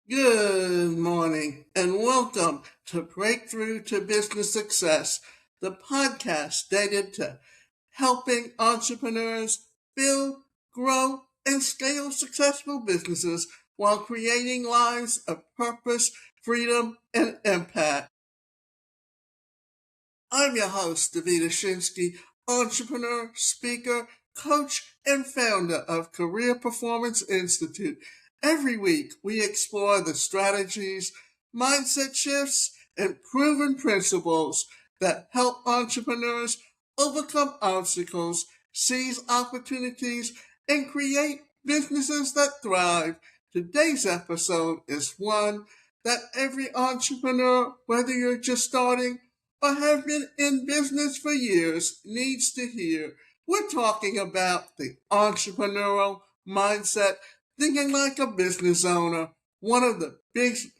Good morning and welcome to Breakthrough to Business Success, the podcast dedicated to helping entrepreneurs build, grow, and scale successful businesses while creating lives of purpose, freedom, and impact. I'm your host, Davida Shensky, entrepreneur, speaker, coach, and founder of Career Performance Institute. Every week, we explore the strategies, mindset shifts, and proven principles that help entrepreneurs overcome obstacles, seize opportunities, and create businesses that thrive. Today's episode is one that every entrepreneur, whether you're just starting or have been in business for years, needs to hear. We're talking about the entrepreneurial mindset, thinking like a business owner. One of the biggest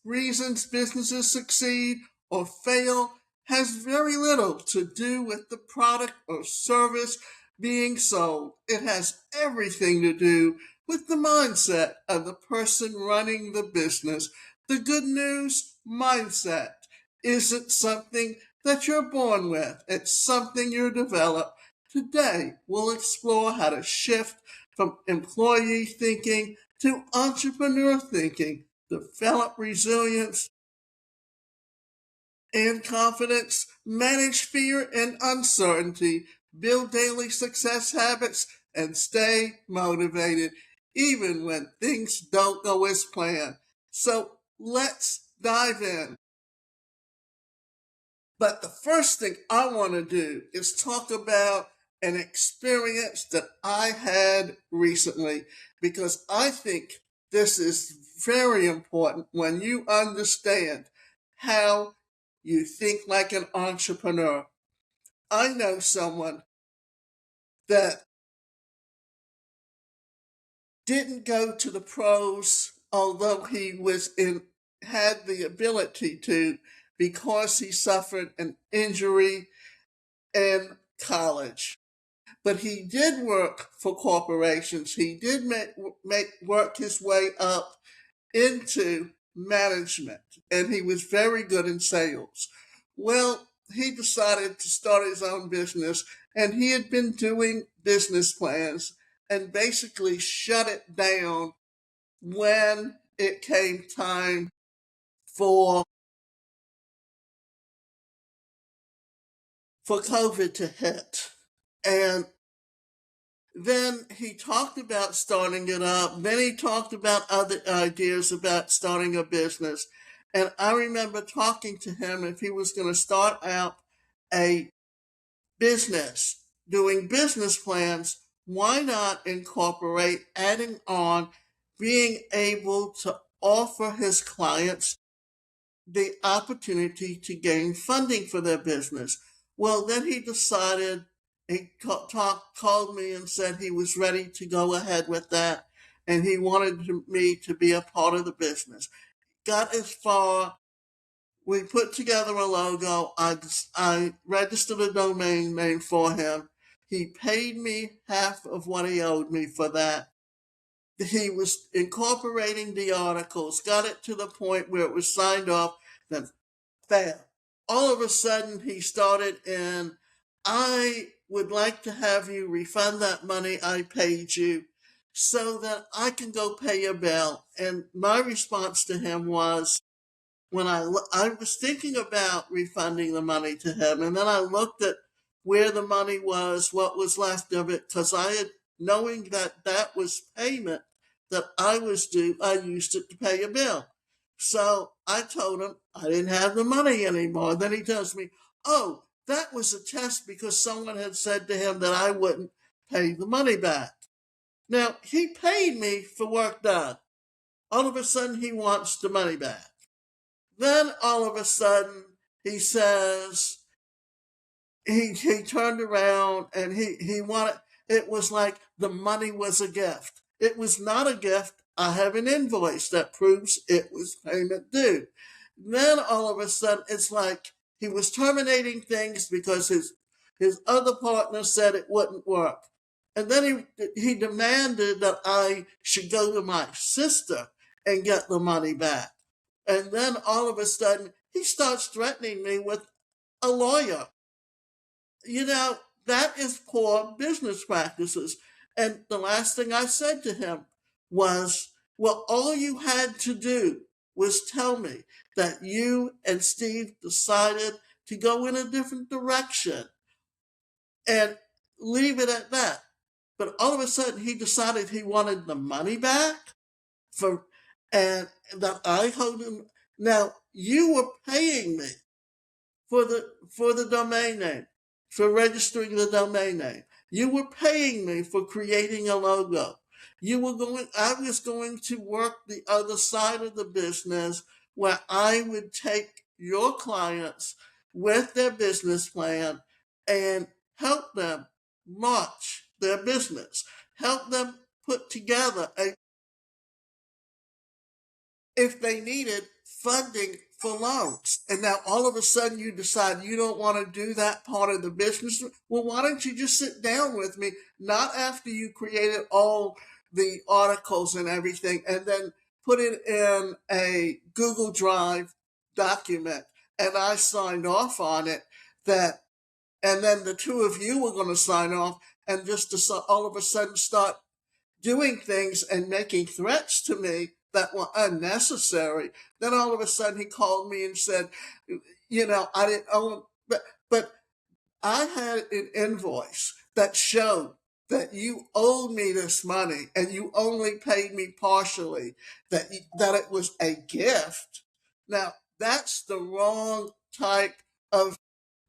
reasons businesses succeed or fail has very little to do with the product or service being sold. It has everything to do with the mindset of the person running the business. The good news, mindset isn't something that you're born with. It's something you develop. Today, we'll explore how to shift from employee thinking to entrepreneur thinking, develop resilience and confidence, manage fear and uncertainty, build daily success habits, and stay motivated even when things don't go as planned. So let's dive in. But the first thing I want to do is talk about an experience that I had recently because I think this is very important when you understand how you think like an entrepreneur. I know someone that didn't go to the pros, although he was in had the ability to because he suffered an injury in college. But he did work for corporations. He did work his way up into management, and he was very good in sales. Well, he decided to start his own business, and he had been doing business plans and basically shut it down when it came time for COVID to hit. And then he talked about starting it up. Then he talked about other ideas about starting a business. And I remember talking to him if he was going to start out a business, doing business plans, why not incorporate adding on being able to offer his clients the opportunity to gain funding for their business? Well, then he decided, called me and said he was ready to go ahead with that and he wanted me to be a part of the business. Got as far, we put together a logo. I registered a domain name for him. He paid me half of what he owed me for that. He was incorporating the articles, got it to the point where it was signed off, then failed. All of a sudden, he started in, I would like to have you refund that money I paid you so that I can go pay your bill. And my response to him was, when I was thinking about refunding the money to him, and then I looked at where the money was, what was left of it, because I had, knowing that that was payment that I was due, I used it to pay a bill. So I told him I didn't have the money anymore. Then he tells me, oh, that was a test because someone had said to him that I wouldn't pay the money back. Now, he paid me for work done. All of a sudden, he wants the money back. Then all of a sudden, he says, he turned around and he wanted, it was like the money was a gift. It was not a gift. I have an invoice that proves it was payment due. Then all of a sudden, it's like he was terminating things because his other partner said it wouldn't work. And then he demanded that I should go to my sister and get the money back. And then all of a sudden, he starts threatening me with a lawyer. You know, that is poor business practices. And the last thing I said to him was, well, all you had to do was tell me that you and Steve decided to go in a different direction and leave it at that. But all of a sudden, he decided he wanted the money back for, and that I owed him. Now, you were paying me for the domain name, for registering the domain name. You were paying me for creating a logo. I was going to work the other side of the business where I would take your clients with their business plan and help them launch their business, help them put together if they needed funding for loans. And now all of a sudden you decide you don't want to do that part of the business. Well, why don't you just sit down with me, not after you created all the articles and everything, and then put it in a Google Drive document, and I signed off on it, that, and then the two of you were going to sign off, and just to all of a sudden start doing things and making threats to me that were unnecessary. Then all of a sudden he called me and said, I didn't owe him, but I had an invoice that showed that you owed me this money and you only paid me partially, that it was a gift. Now, that's the wrong type of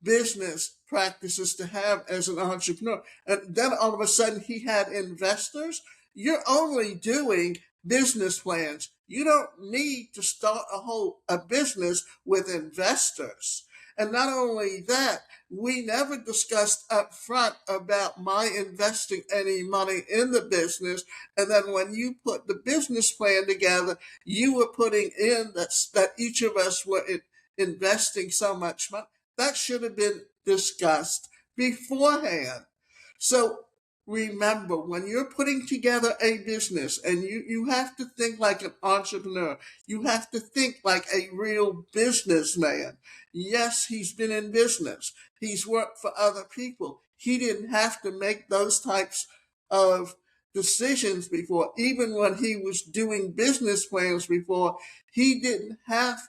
business practices to have as an entrepreneur. And then all of a sudden he had investors. You're only doing business plans. You don't need to start a business with investors. And not only that, we never discussed up front about my investing any money in the business. And then when you put the business plan together, you were putting in that each of us were investing so much money. That should have been discussed beforehand. So remember, when you're putting together a business, and you have to think like an entrepreneur, you have to think like a real businessman. Yes, he's been in business. He's worked for other people. He didn't have to make those types of decisions before. Even when he was doing business plans before, he didn't have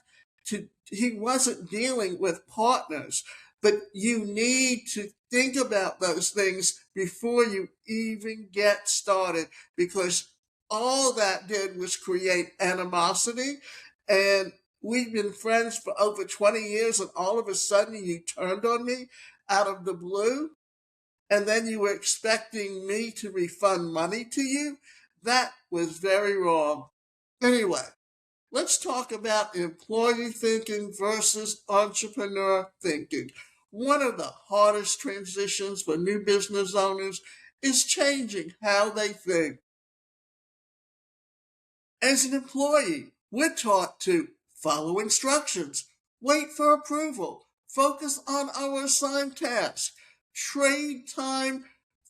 he wasn't dealing with partners. But you need to think about those things before you even get started, because all that did was create animosity. And we've been friends for over 20 years, and all of a sudden you turned on me out of the blue, and then you were expecting me to refund money to you. That was very wrong. Anyway, let's talk about employee thinking versus entrepreneur thinking. One of the hardest transitions for new business owners is changing how they think. As an employee, we're taught to follow instructions, wait for approval, focus on our assigned tasks, trade time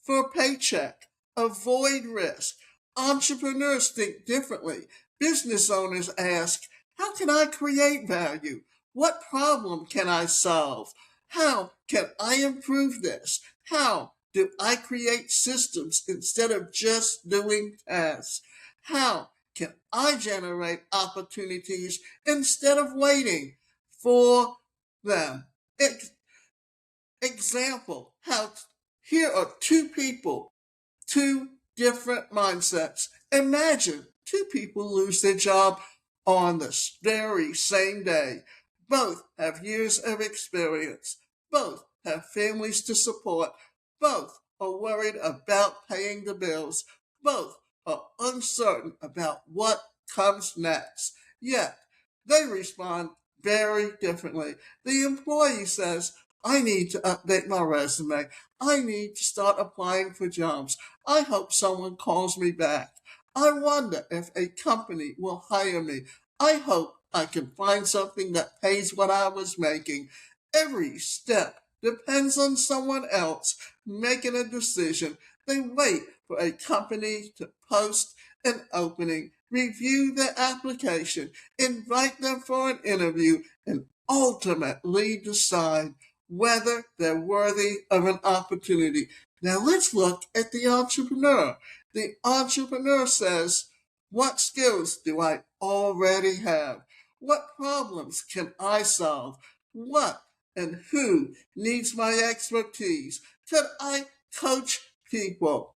for a paycheck, avoid risk. Entrepreneurs think differently. Business owners ask, how can I create value? What problem can I solve? How can I improve this? How do I create systems instead of just doing tasks? How can I generate opportunities instead of waiting for them? Example, here are two people, two different mindsets. Imagine two people lose their job on this very same day. Both have years of experience. Both have families to support. Both are worried about paying the bills. Both are uncertain about what comes next. Yet, they respond very differently. The employee says, I need to update my resume. I need to start applying for jobs. I hope someone calls me back. I wonder if a company will hire me. I hope I can find something that pays what I was making. Every step depends on someone else making a decision. They wait for a company to post an opening, review their application, invite them for an interview, and ultimately decide whether they're worthy of an opportunity. Now let's look at the entrepreneur. The entrepreneur says, what skills do I already have? What problems can I solve? What and who needs my expertise? Could I coach people?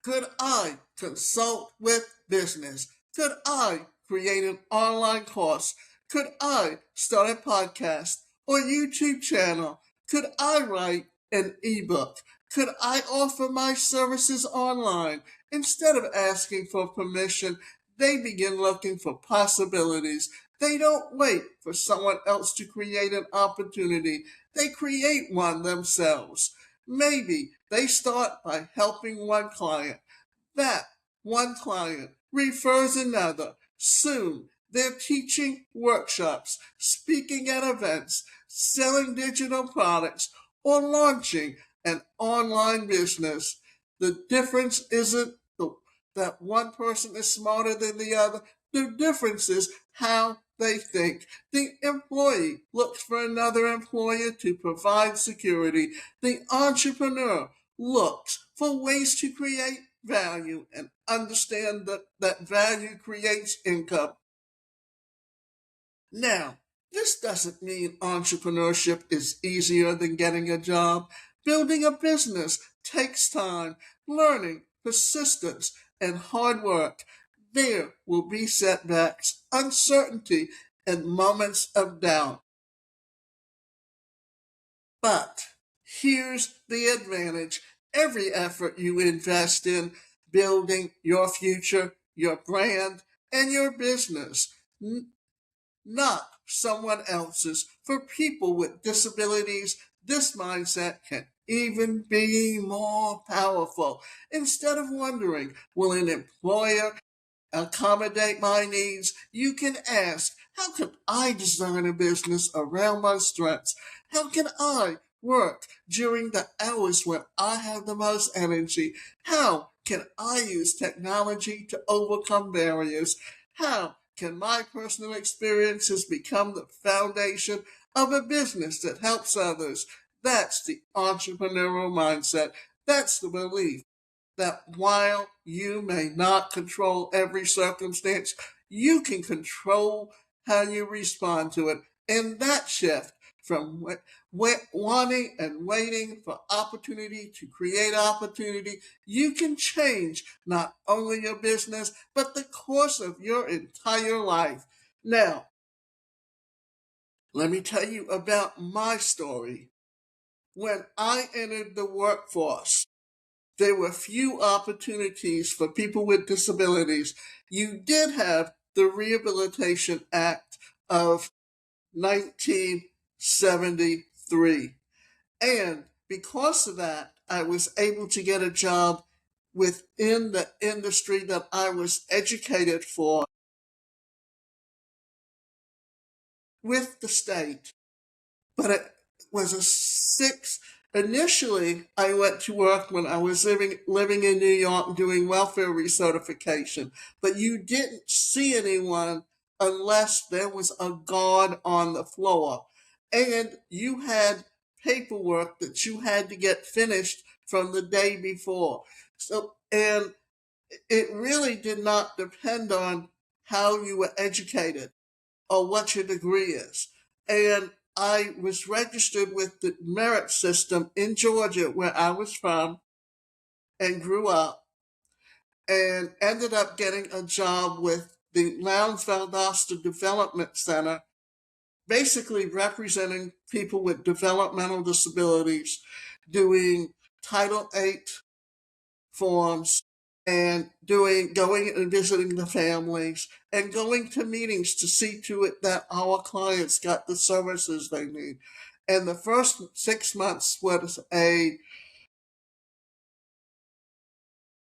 Could I consult with business? Could I create an online course? Could I start a podcast or YouTube channel? Could I write an ebook? Could I offer my services online? Instead of asking for permission, they begin looking for possibilities. They don't wait for someone else to create an opportunity. They create one themselves. Maybe they start by helping one client. That one client refers another. Soon, they're teaching workshops, speaking at events, selling digital products, or launching an online business. The difference isn't that one person is smarter than the other. The difference is how they think. The employee looks for another employer to provide security. The entrepreneur looks for ways to create value and understand that value creates income. Now, this doesn't mean entrepreneurship is easier than getting a job. Building a business takes time, learning, persistence, and hard work. There will be setbacks, uncertainty, and moments of doubt. But here's the advantage. Every effort you invest in building your future, your brand, and your business, not someone else's. For people with disabilities, this mindset can even be more powerful. Instead of wondering, will an employer accommodate my needs, you can ask, how can I design a business around my strengths? How can I work during the hours when I have the most energy? How can I use technology to overcome barriers? How can my personal experiences become the foundation of a business that helps others? That's the entrepreneurial mindset. That's the belief that while you may not control every circumstance, you can control how you respond to it. And that shift from wanting and waiting for opportunity to create opportunity, you can change not only your business, but the course of your entire life. Now, let me tell you about my story. When I entered the workforce, there were few opportunities for people with disabilities. You did have the Rehabilitation Act of 1973. And because of that, I was able to get a job within the industry that I was educated for with the state. But it was a six. Initially, I went to work when I was living in New York doing welfare recertification, but you didn't see anyone unless there was a guard on the floor, and you had paperwork that you had to get finished from the day before. So, and it really did not depend on how you were educated or what your degree is. And I was registered with the merit system in Georgia, where I was from and grew up, and ended up getting a job with the Lowndes Valdosta Development Center, basically representing people with developmental disabilities, doing Title VIII forms and going and visiting the families and going to meetings to see to it that our clients got the services they need. And the first 6 months was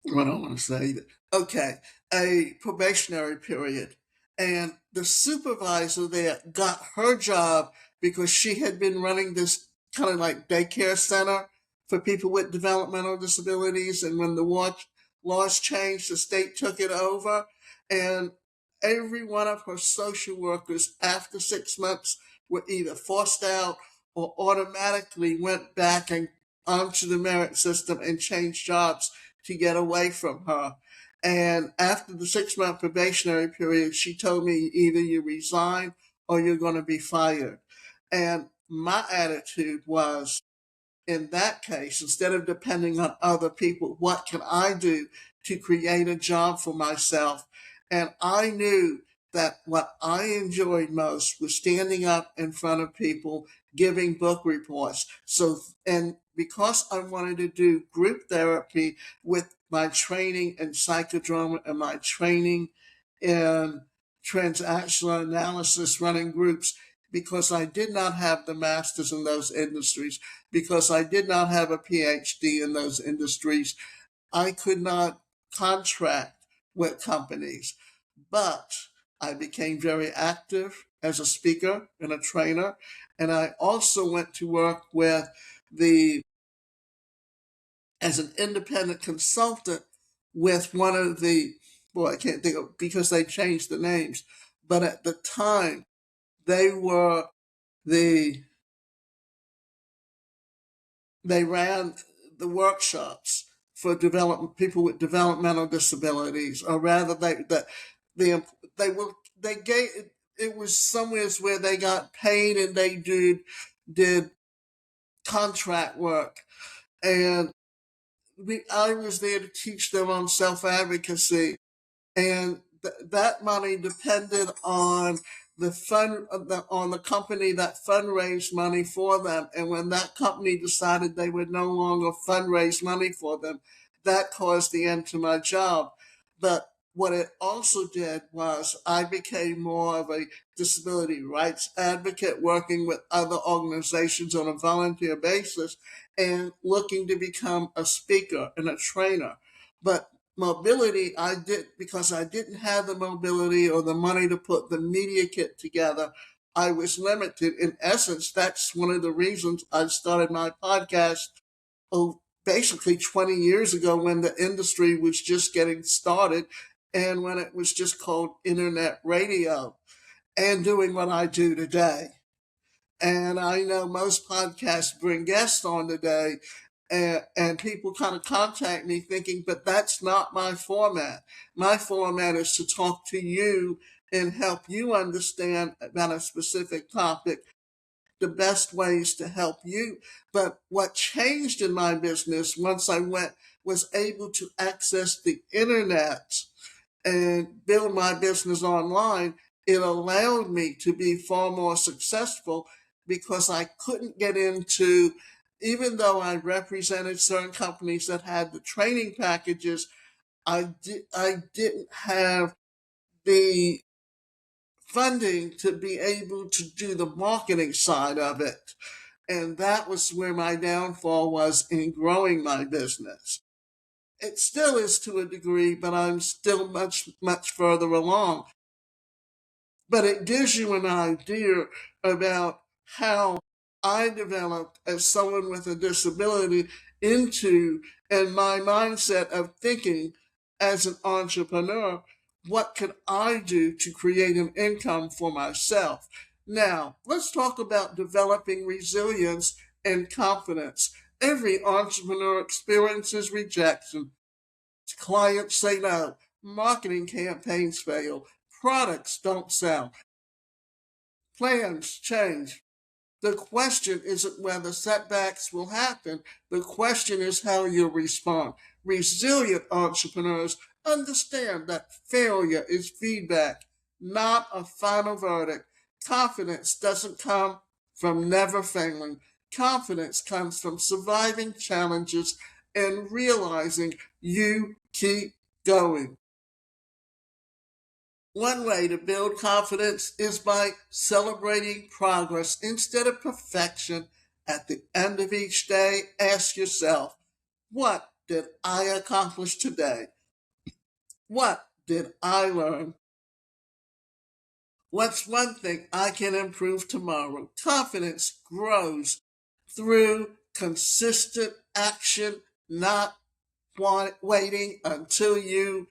what I want to say, okay, a probationary period. And the supervisor there got her job because she had been running this kind of like daycare center for people with developmental disabilities. And when the laws changed, the state took it over. And every one of her social workers, after 6 months, were either forced out or automatically went back and onto the merit system and changed jobs to get away from her. And after the 6 month probationary period, she told me either you resign or you're going to be fired. And my attitude was, in that case, instead of depending on other people, what can I do to create a job for myself? And I knew that what I enjoyed most was standing up in front of people, giving book reports. And because I wanted to do group therapy with my training in psychodrama and my training in transactional analysis running groups, because I did not have the masters in those industries, because I did not have a PhD in those industries, I could not contract with companies. But I became very active as a speaker and a trainer. And I also went to work with as an independent consultant with one of I can't think of, because they changed the names. But at the time, they were the they ran the workshops for people with developmental disabilities, or rather, they they were they gave it was somewhere where they got paid and they did contract work, and I was there to teach them on self advocacy, and that money depended on on the company that fundraised money for them. And when that company decided they would no longer fundraise money for them, that caused the end to my job. But what it also did was I became more of a disability rights advocate, working with other organizations on a volunteer basis and looking to become a speaker and a trainer. But mobility, I did, because I didn't have the mobility or the money to put the media kit together. I was limited. In essence, that's one of the reasons I started my podcast, basically 20 years ago, when the industry was just getting started and when it was just called internet radio, and doing what I do today. And I know most podcasts bring guests on today, and people kind of contact me thinking, but that's not my format. My format is to talk to you and help you understand about a specific topic, the best ways to help you. But what changed in my business once was able to access the internet and build my business online, it allowed me to be far more successful, because I couldn't get into, even though I represented certain companies that had the training packages, I didn't have the funding to be able to do the marketing side of it. And that was where my downfall was in growing my business. It still is to a degree, but I'm still much, much further along. But it gives you an idea about how I developed as someone with a disability into, and my mindset of thinking as an entrepreneur, what can I do to create an income for myself? Now, let's talk about developing resilience and confidence. Every entrepreneur experiences rejection. Clients say no. Marketing campaigns fail. Products don't sell. Plans change. The question isn't whether setbacks will happen. The question is how you respond. Resilient entrepreneurs understand that failure is feedback, not a final verdict. Confidence doesn't come from never failing. Confidence comes from surviving challenges and realizing you keep going. One way to build confidence is by celebrating progress instead of perfection. At the end of each day, ask yourself, what did I accomplish today? What did I learn? What's one thing I can improve tomorrow? Confidence grows through consistent action, not waiting until you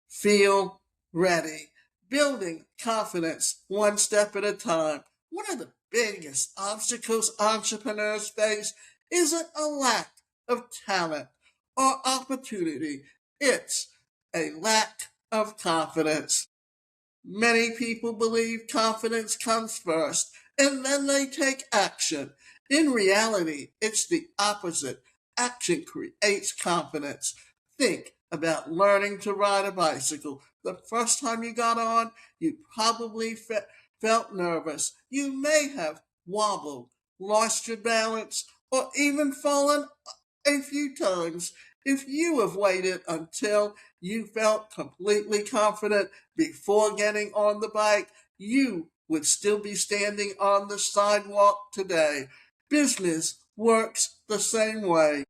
feel ready. Building confidence one step at a time. One of the biggest obstacles entrepreneurs face isn't a lack of talent or opportunity, it's a lack of confidence. Many people believe confidence comes first and then they take action. In reality, it's the opposite. Action creates confidence. Think about learning to ride a bicycle. The first time you got on, you probably felt nervous. You may have wobbled, lost your balance, or even fallen a few times. If you have waited until you felt completely confident before getting on the bike, you would still be standing on the sidewalk today. Business works the same way.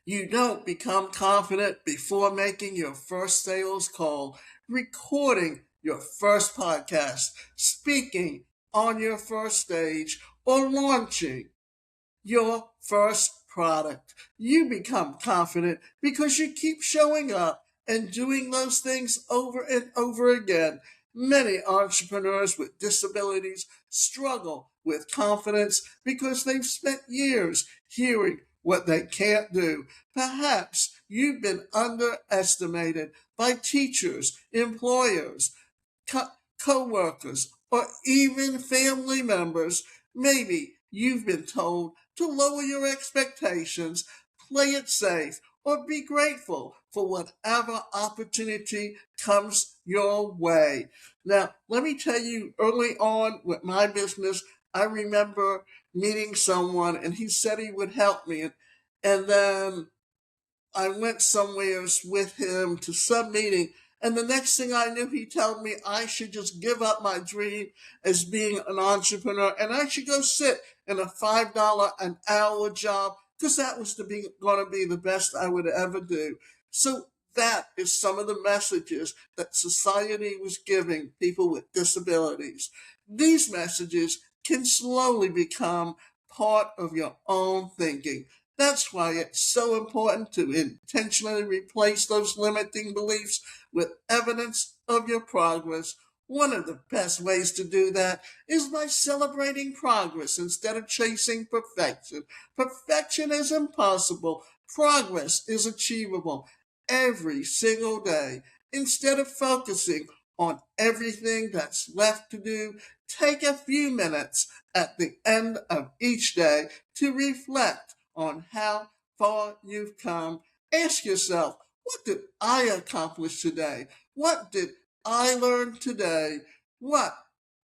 You don't become confident before making your first sales call, recording your first podcast, speaking on your first stage, or launching your first product. You become confident because you keep showing up and doing those things over and over again. Many entrepreneurs with disabilities struggle with confidence because they've spent years hearing what they can't do. Perhaps you've been underestimated by teachers, employers, co-workers, or even family members. Maybe you've been told to lower your expectations, play it safe, or be grateful for whatever opportunity comes your way. Now, let me tell you, early on with my business, I remember meeting someone and he said he would help me. And then I went somewhere with him to some meeting, and the next thing I knew, he told me I should just give up my dream as being an entrepreneur and I should go sit in a $5 an hour job because that was going to be the best I would ever do. So that is some of the messages that society was giving people with disabilities. These messages can slowly become part of your own thinking. That's why it's so important to intentionally replace those limiting beliefs with evidence of your progress. One of the best ways to do that is by celebrating progress instead of chasing perfection. Perfection is impossible. Progress is achievable every single day. Instead of focusing on everything that's left to do, take a few minutes at the end of each day to reflect on how far you've come. Ask yourself, what did I accomplish today? What did I learn today? What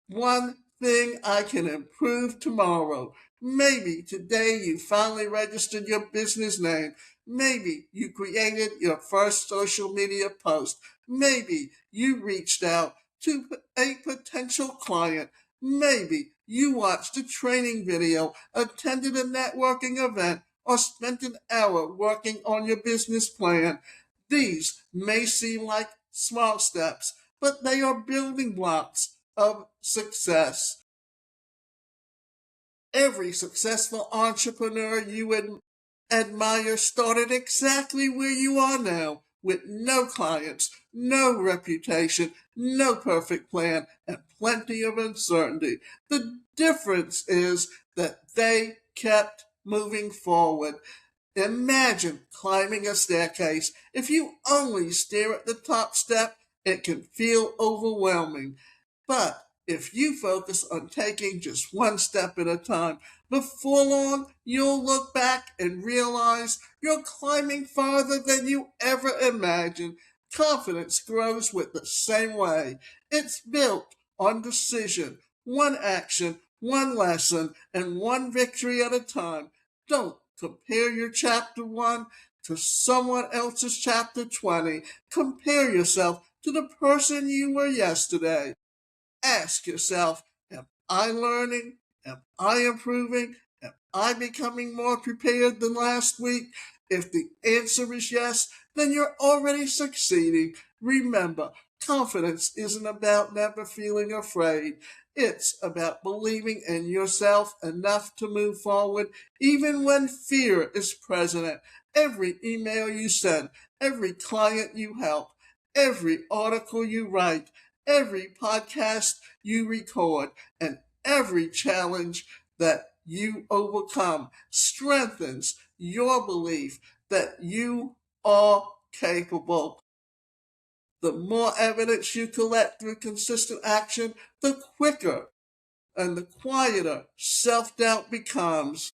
one thing I can improve tomorrow? Maybe today you finally registered your business name. Maybe you created your first social media post. Maybe you reached out to a potential client. Maybe you watched a training video, attended a networking event, or spent an hour working on your business plan. These may seem like small steps, but they are building blocks of success. Every successful entrepreneur you admire started exactly where you are now, with no clients, no reputation, no perfect plan, and plenty of uncertainty. The difference is that they kept moving forward. Imagine climbing a staircase. If you only stare at the top step, it can feel overwhelming. But if you focus on taking just one step at a time, before long you'll look back and realize you're climbing farther than you ever imagined. Confidence grows with the same way. It's built on decision, one action, one lesson, and one victory at a time. Don't compare your chapter 1 to someone else's chapter 20. Compare yourself to the person you were yesterday. Ask yourself, am I learning? Am I improving? Am I becoming more prepared than last week? If the answer is yes, then you're already succeeding. Remember, Confidence isn't about never feeling afraid. It's about believing in yourself enough to move forward even when fear is present. Every email you send, every client you help, every article you write, every podcast you record, and every challenge that you overcome strengthens your belief that you are capable. The more evidence you collect through consistent action, the quicker and the quieter self doubt becomes.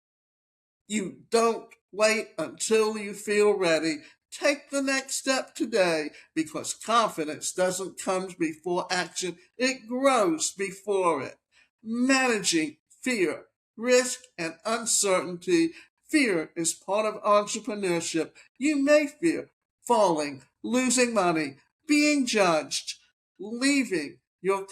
You don't wait until you feel ready. Take the next step today because confidence doesn't come before action, it grows before it. Managing fear, risk, and uncertainty. Fear is part of entrepreneurship. You may fear falling, losing money, being judged, leaving your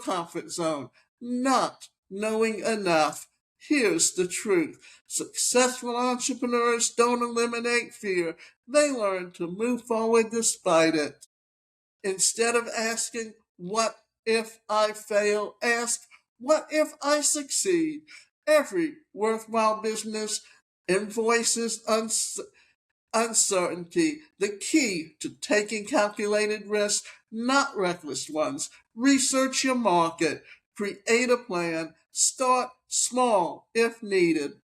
comfort zone, not knowing enough. Here's the truth. Successful entrepreneurs don't eliminate fear, they learn to move forward despite it. Instead of asking, what if I fail? Ask, what if I succeed? Every worthwhile business invoices uncertainty, the key to taking calculated risks, not reckless ones. Research your market, create a plan, start small if needed.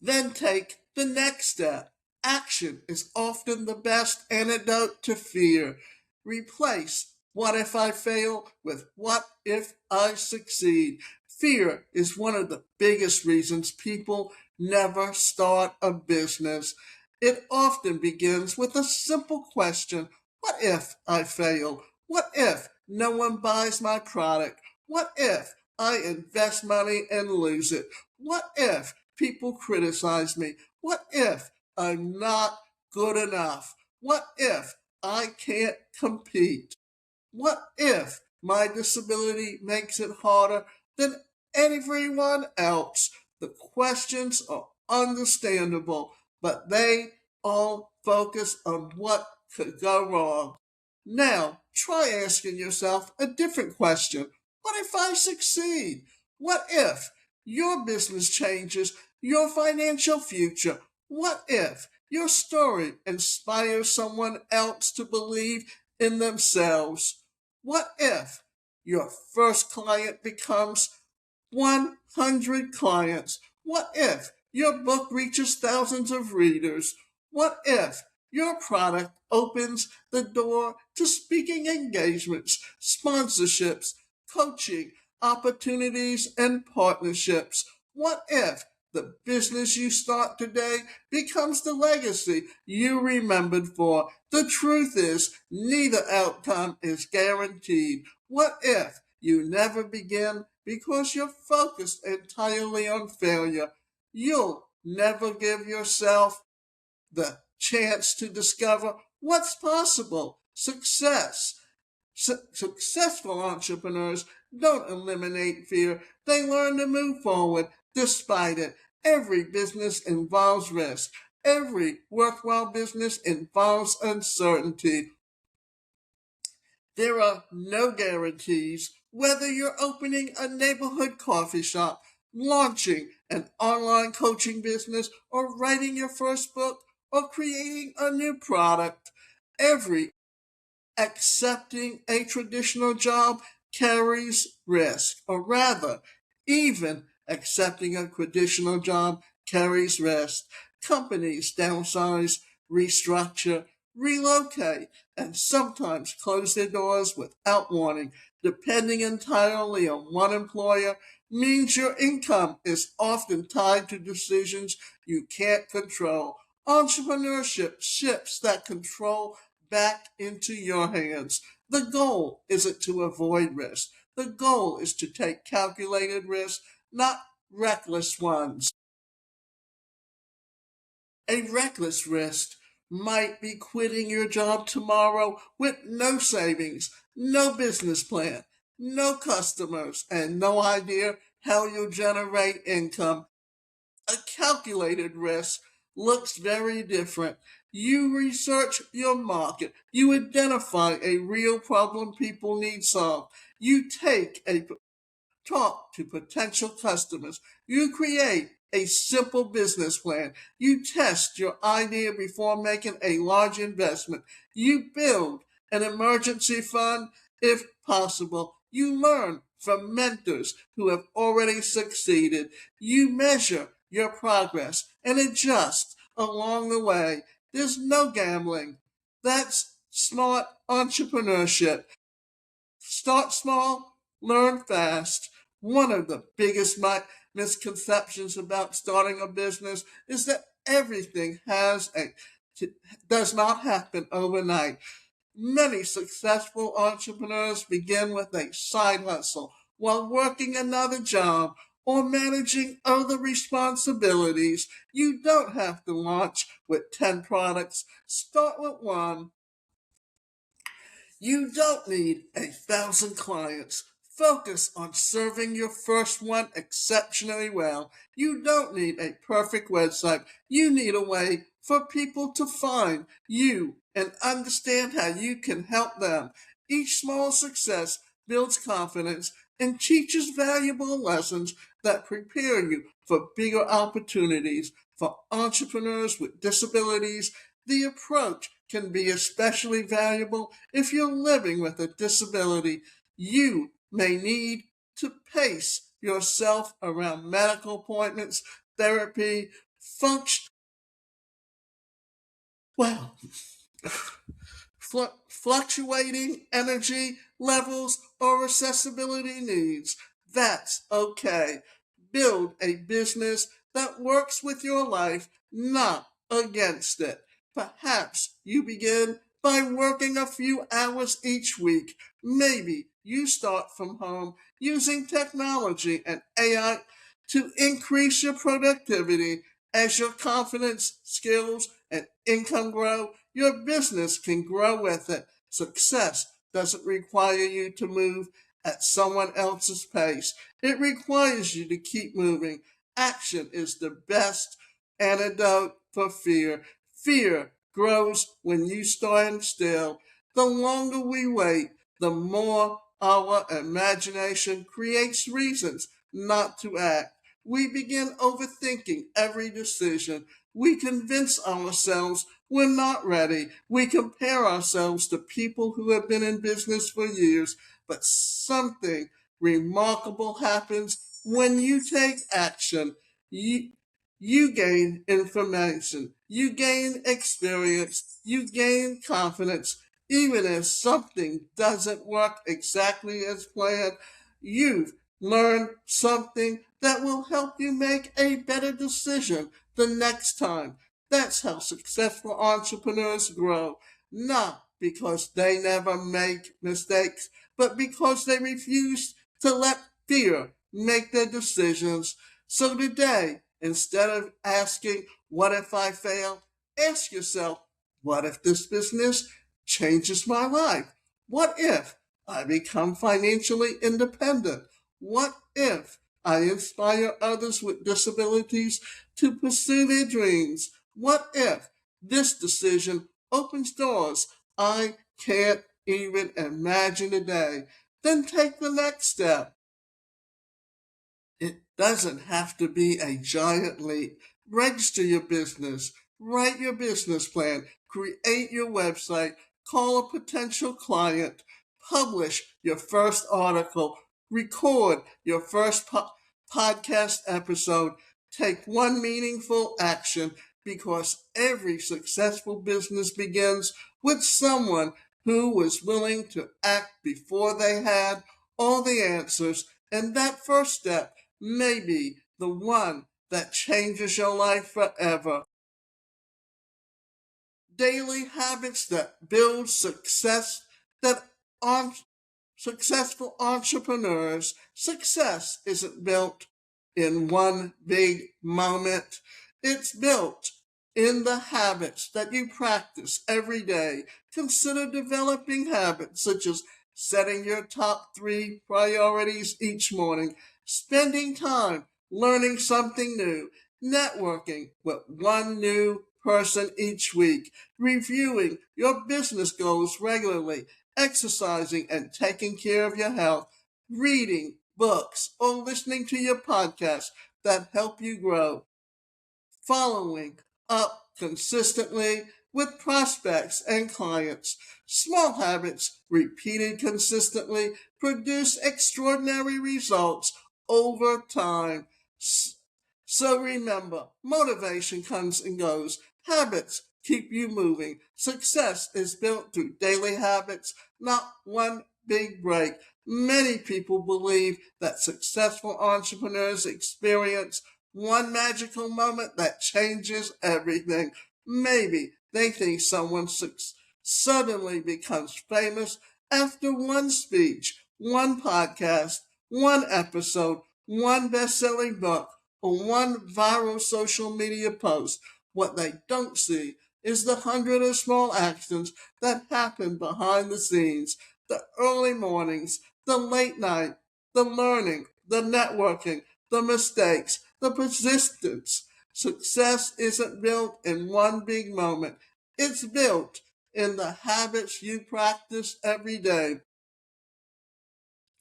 Then take the next step. Action is often the best antidote to fear. Replace what if I fail with what if I succeed. Fear is one of the biggest reasons people never start a business. It often begins with a simple question: what if I fail? What if no one buys my product? What if I invest money and lose it? What if people criticize me? What if I'm not good enough? What if I can't compete? What if my disability makes it harder than everyone else? The questions are understandable, but they all focus on what could go wrong. Now, try asking yourself a different question. What if I succeed? What if your business changes your financial future? What if your story inspires someone else to believe in themselves? What if your first client becomes 100 clients? What if your book reaches thousands of readers? What if your product opens the door to speaking engagements, sponsorships, coaching, opportunities, and partnerships? What if the business you start today becomes the legacy you remembered for? The truth is, neither outcome is guaranteed. What if you never begin because you're focused entirely on failure? You'll never give yourself the chance to discover what's possible. Successful entrepreneurs don't eliminate fear, they learn to move forward despite it. Every business involves risk. Every worthwhile business involves uncertainty. There are no guarantees. Whether you're opening a neighborhood coffee shop, launching an online coaching business, or writing your first book, or creating a new product, every accepting a traditional job carries risk, or rather, even accepting a traditional job carries risk. Companies downsize, restructure, relocate, and sometimes close their doors without warning. Depending entirely on one employer means your income is often tied to decisions you can't control. Entrepreneurship shifts that control back into your hands. The goal isn't to avoid risk. The goal is to take calculated risks, not reckless ones. A reckless risk might be quitting your job tomorrow with no savings, no business plan, no customers, and no idea how you'll generate income. A calculated risk looks very different. You research your market. You identify a real problem people need solved. You talk to potential customers. You create a simple business plan. You test your idea before making a large investment. You build an emergency fund if possible. You learn from mentors who have already succeeded. You measure your progress and adjust along the way. There's no gambling. That's smart entrepreneurship. Start small, learn fast. One of the biggest misconceptions about starting a business is that everything does not happen overnight. Many successful entrepreneurs begin with a side hustle while working another job or managing other responsibilities. You don't have to launch with 10 products. Start with one. You don't need 1,000 clients. Focus on serving your first one exceptionally well. You don't need a perfect website. You need a way for people to find you and understand how you can help them. Each small success builds confidence and teaches valuable lessons that prepare you for bigger opportunities. For entrepreneurs with disabilities, the approach can be especially valuable if you're living with a disability. You may need to pace yourself around medical appointments, therapy, function. Well, fluctuating energy levels or accessibility needs. That's okay. Build a business that works with your life, not against it. Perhaps you begin by working a few hours each week. Maybe you start from home using technology and AI to increase your productivity. As your confidence, skills, and income grow, your business can grow with it. Success doesn't require you to move at someone else's pace. It requires you to keep moving. Action is the best antidote for fear. Fear grows when you stand still. The longer we wait, the more our imagination creates reasons not to act. We begin overthinking every decision. We convince ourselves we're not ready. We compare ourselves to people who have been in business for years. But something remarkable happens when you take action. You gain information, you gain experience, you gain confidence. Even if something doesn't work exactly as planned, you've learned something that will help you make a better decision the next time. That's how successful entrepreneurs grow, not because they never make mistakes, but because they refuse to let fear make their decisions. So today, instead of asking, what if I fail? Ask yourself, what if this business changes my life? What if I become financially independent? What if I inspire others with disabilities to pursue their dreams? What if this decision opens doors I can't even imagine today? Then take the next step. It doesn't have to be a giant leap. Register your business, write your business plan, create your website, call a potential client, publish your first article, record your first podcast episode. Take one meaningful action because every successful business begins with someone who was willing to act before they had all the answers. And that first step may be the one that changes your life forever. Daily habits that build success, that on successful entrepreneurs, success isn't built in one big moment. It's built in the habits that you practice every day. Consider developing habits such as setting your top 3 priorities each morning, spending time learning something new, networking with one new person each week, reviewing your business goals regularly, exercising and taking care of your health, reading books, or listening to your podcasts that help you grow, following up consistently with prospects and clients. Small habits repeated consistently produce extraordinary results over time. So remember, motivation comes and goes. Habits keep you moving. Success is built through daily habits, not one big break. Many people believe that successful entrepreneurs experience one magical moment that changes everything. Maybe they think someone suddenly becomes famous after one speech, one podcast, one episode, one best-selling book, or one viral social media post. What they don't see is the hundred of small actions that happen behind the scenes, the early mornings, the late night, the learning, the networking, the mistakes, the persistence. Success isn't built in one big moment. It's built in the habits you practice every day.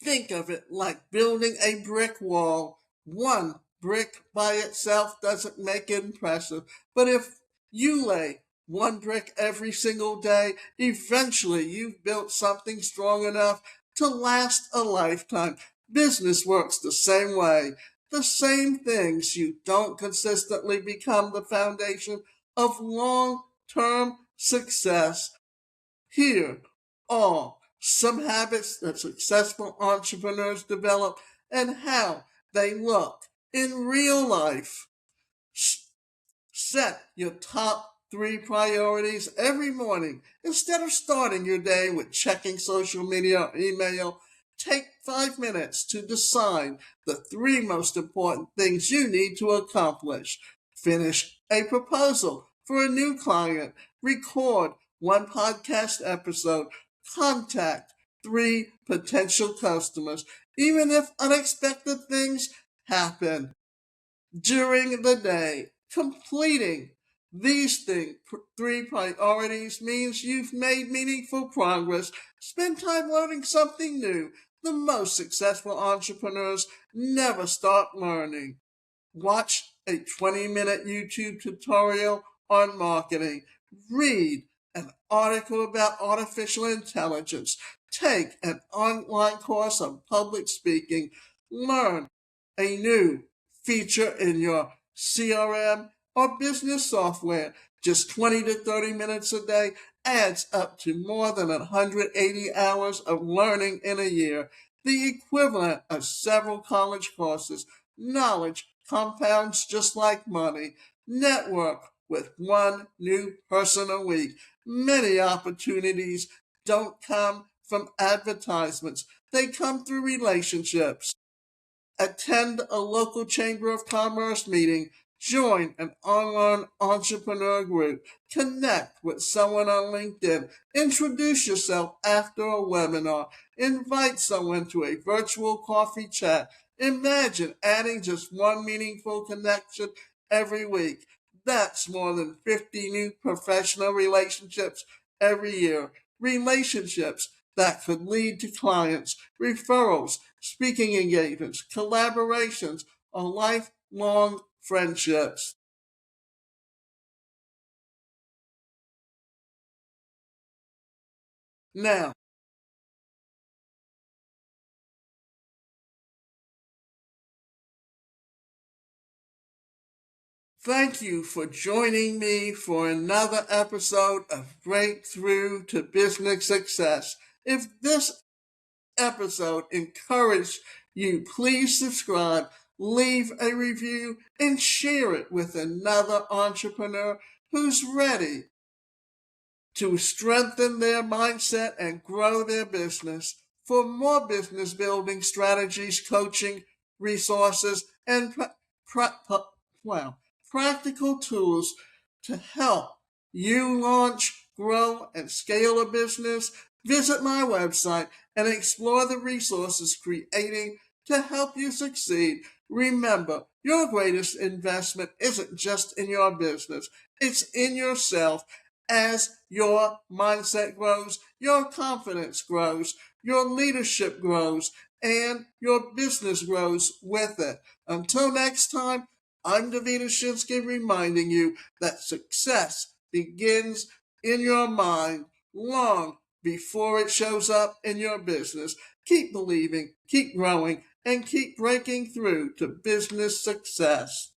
Think of it like building a brick wall. One brick by itself doesn't make it impressive, but if you lay one brick every single day, eventually you've built something strong enough to last a lifetime. Business works the same way. The same things you don't consistently become the foundation of long-term success. Here are some habits that successful entrepreneurs develop and how they look in real life. Set your top 3 priorities every morning. Instead of starting your day with checking social media or email, take 5 minutes to decide the 3 most important things you need to accomplish. Finish a proposal for a new client. Record one podcast episode. Contact 3 potential customers. Even if unexpected things happen during the day. Completing these 3 priorities means you've made meaningful progress. Spend time learning something new. The most successful entrepreneurs never stop learning. Watch a 20-minute YouTube tutorial on marketing. Read an article about artificial intelligence. Take an online course on public speaking. Learn a new feature in your CRM or business software. Just 20 to 30 minutes a day adds up to more than 180 hours of learning in a year, the equivalent of several college courses. Knowledge compounds just like money. Network with one new person a week. Many opportunities don't come from advertisements. They come through relationships. Attend a local Chamber of Commerce meeting, join an online entrepreneur group, connect with someone on LinkedIn, introduce yourself after a webinar, invite someone to a virtual coffee chat. Imagine adding just one meaningful connection every week. That's more than 50 new professional relationships every year. Relationships that could lead to clients, referrals, speaking engagements, collaborations, or lifelong friendships. Now, thank you for joining me for another episode of Breakthrough to Business Success. If this episode encouraged you, please subscribe, leave a review, and share it with another entrepreneur who's ready to strengthen their mindset and grow their business. For more business building strategies, coaching, resources, and practical tools to help you launch, grow, and scale a business, visit my website and explore the resources creating to help you succeed. Remember, Your greatest investment isn't just in your business, it's in yourself. As your mindset grows, your confidence grows, your leadership grows, and your business grows with it. Until next time, I'm Davida Shensky reminding you that success begins in your mind long before it shows up in your business. Keep believing, keep growing, and keep breaking through to business success.